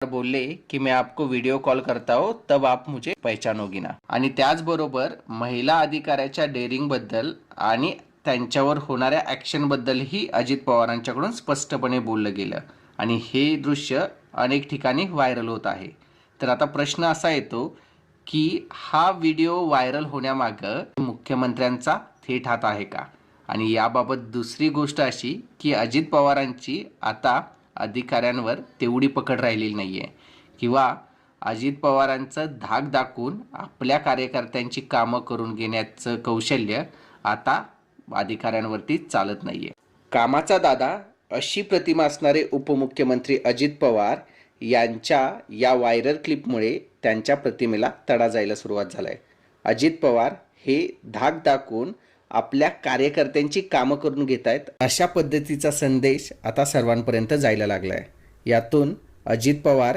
बोलले की मैं आपको व्हिडिओ कॉल करता हूं तब आप मुझे पहचानोगी ना। आणि त्याचबरोबर महिला अधिकाऱ्याच्या डेअरिंग बद्दल आणि त्यांच्यावर होणाऱ्या ॲक्शन बद्दलही अजित पवारांच्याकडून स्पष्टपणे बोललं गेलं आणि हे दृश्य अनेक ठिकाणी व्हायरल होत आहे। तर आता प्रश्न असा येतो की हा व्हिडिओ व्हायरल होण्यामागं मुख्यमंत्र्यांचा थेट हात आहे का? आणि याबाबत दुसरी गोष्ट अशी की अजित पवारांची आता अधिकाऱ्यांवर तेवढी पकड राहिलेली नाही आहे किंवा अजित पवारांचं धाक दाखवून आपल्या कार्यकर्त्यांची कामं करून घेण्याचं कौशल्य आता अधिकाऱ्यांवरती चालत नाही आहे। कामाचा दादा अशी प्रतिमा असणारे उपमुख्यमंत्री अजित पवार यांच्या या व्हायरल क्लिपमुळे त्यांच्या प्रतिमेला तडा जायला सुरुवात झाला आहे। अजित पवार हे धाक दाखवून आपल्या कार्यकर्त्यांची कामं करून घेत आहेत अशा पद्धतीचा संदेश आता सर्वांपर्यंत जायला लागला आहे। यातून अजित पवार